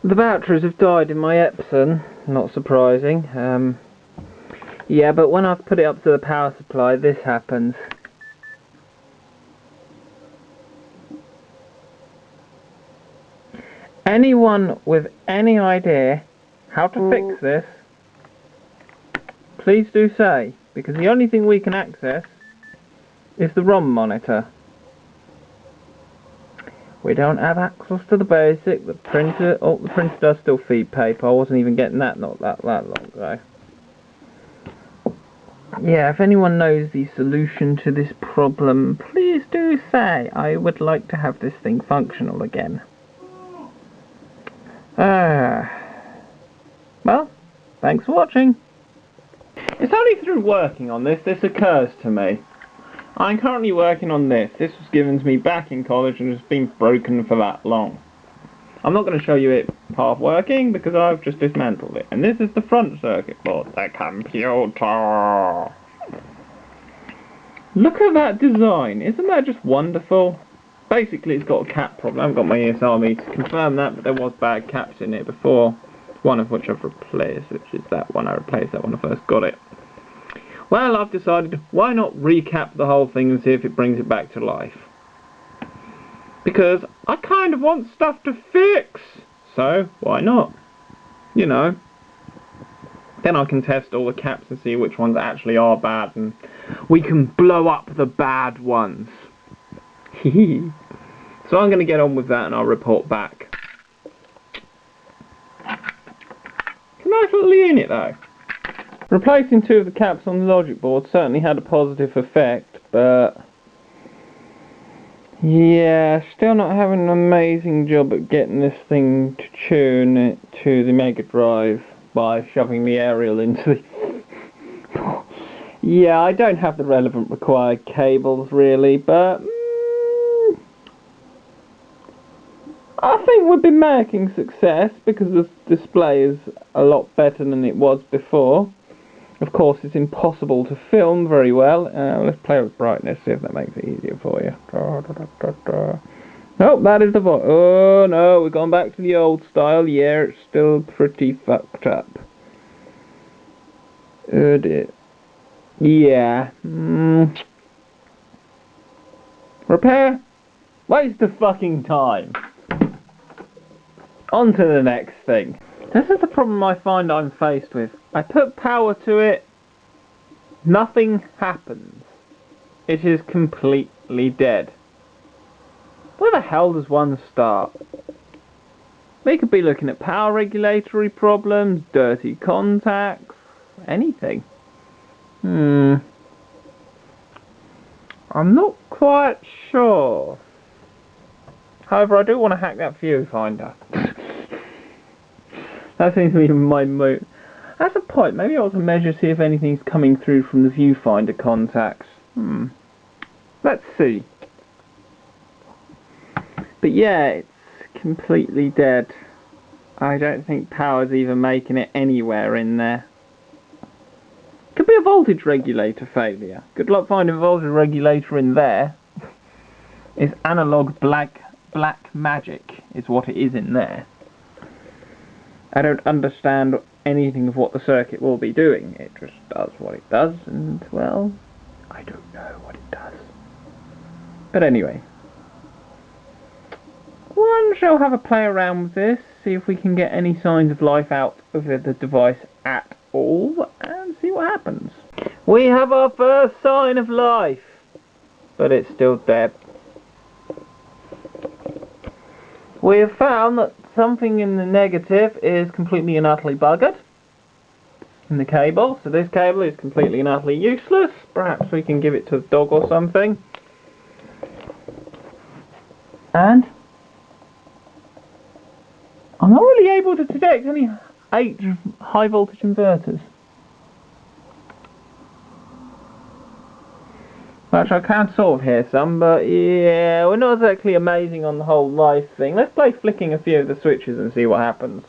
The batteries have died in my Epson, not surprising. Yeah, but when I've put it up to the power supply, this happens. Anyone with any idea how to fix this, please do say, because the only thing we can access is the ROM monitor. We don't have access to the basic. The printer, oh, the printer does still feed paper. I wasn't even getting that not that long ago. Yeah, if anyone knows the solution to this problem, please do say. I would like to have this thing functional again. Well, thanks for watching. It's only through working on this occurs to me. I'm currently working on this. This was given to me back in college and has been broken for that long. I'm not going to show you it half working because I've just dismantled it. And this is the front circuit board. The computer. Look at that design. Isn't that just wonderful? Basically it's got a cap problem. I haven't got my ESR meter to confirm that, but there was bad caps in it before. One of which I've replaced, which is that one. I replaced that when I first got it. Well, I've decided, why not recap the whole thing and see if it brings it back to life? Because I kind of want stuff to fix, so why not? You know. Then I can test all the caps and see which ones actually are bad, and we can blow up the bad ones. So I'm going to get on with that and I'll report back. It's a nice little unit though. Replacing two of the caps on the logic board certainly had a positive effect, but yeah, still not having an amazing job at getting this thing to tune it to the Mega Drive by shoving the aerial into the... Yeah, I don't have the relevant required cables really, but I think we've been making success because the display is a lot better than it was before. Of course, it's impossible to film very well. Let's play with brightness, see if that makes it easier for you. Oh, that is the voice. Oh no, we've gone back to the old style. Yeah, it's still pretty fucked up. Oh dear. Yeah. Repair? Waste of fucking time. On to the next thing. This is the problem I find I'm faced with. I put power to it, nothing happens. It is completely dead. Where the hell does one start? We could be looking at power regulatory problems, dirty contacts, anything. I'm not quite sure. However, I do want to hack that viewfinder. That seems to be my move. That's a point. Maybe I ought to measure, see if anything's coming through from the viewfinder contacts. Let's see. But yeah, it's completely dead. I don't think power's even making it anywhere in there. Could be a voltage regulator failure. Good luck finding a voltage regulator in there. It's analog black magic is what it is in there. I don't understand anything of what the circuit will be doing. It just does what it does, and well, I don't know what it does. But anyway, one shall have a play around with this, see if we can get any signs of life out of the device at all, and see what happens. We have our first sign of life, but it's still dead. We have found that something in the negative is completely and utterly buggered in the cable, so this cable is completely and utterly useless. Perhaps we can give it to the dog or something. And I'm not really able to detect any high voltage inverters. Actually, I can sort of hear some, but yeah, we're not exactly amazing on the whole life thing. Let's play flicking a few of the switches and see what happens.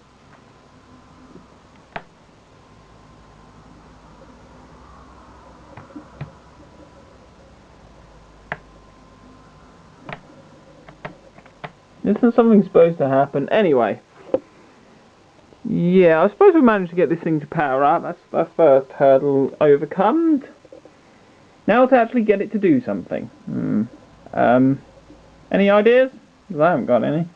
Isn't something supposed to happen? Anyway, Yeah, I suppose we managed to get this thing to power up. That's the first hurdle overcome. Now to actually get it to do something. Any ideas? 'Cause I haven't got any.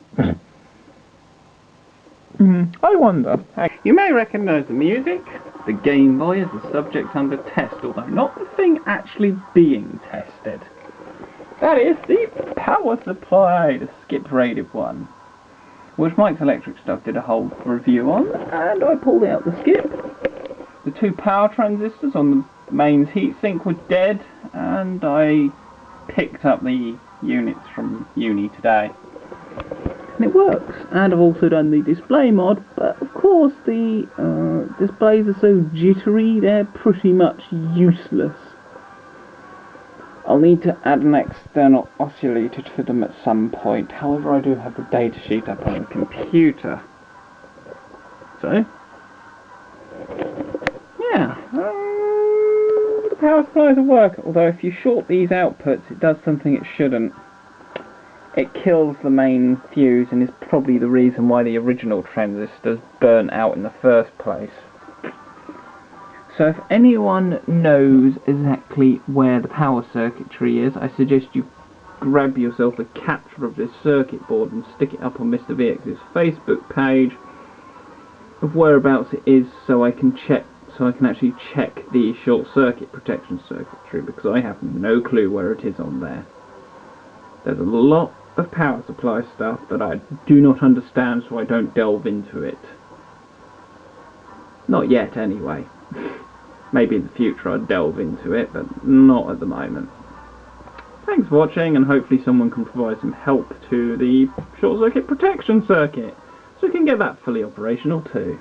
I wonder. You may recognise the music. The Game Boy is the subject under test, although not the thing actually being tested. That is the power supply, the skip-rated one, which Mike's Electric Stuff did a whole review on, and I pulled out the skip. The 2 power transistors on the mains heatsink were dead, and I picked up the units from uni today. And it works. And I've also done the display mod, but of course the displays are so jittery, they're pretty much useless. I'll need to add an external oscillator to them at some point. However, I do have the datasheet up on the computer. So, yeah, the power supplies will work, although if you short these outputs, it does something it shouldn't. It kills the main fuse and is probably the reason why the original transistors burnt out in the first place. So if anyone knows exactly where the power circuitry is, I suggest you grab yourself a capture of this circuit board and stick it up on Mr. VX's Facebook page of whereabouts it is, so I can actually check the short circuit protection circuitry, because I have no clue where it is on there. There's a lot of power supply stuff that I do not understand, so I don't delve into it. Not yet, anyway. Maybe in the future I'd delve into it, but not at the moment. Thanks for watching, and hopefully someone can provide some help to the short circuit protection circuit, so we can get that fully operational too.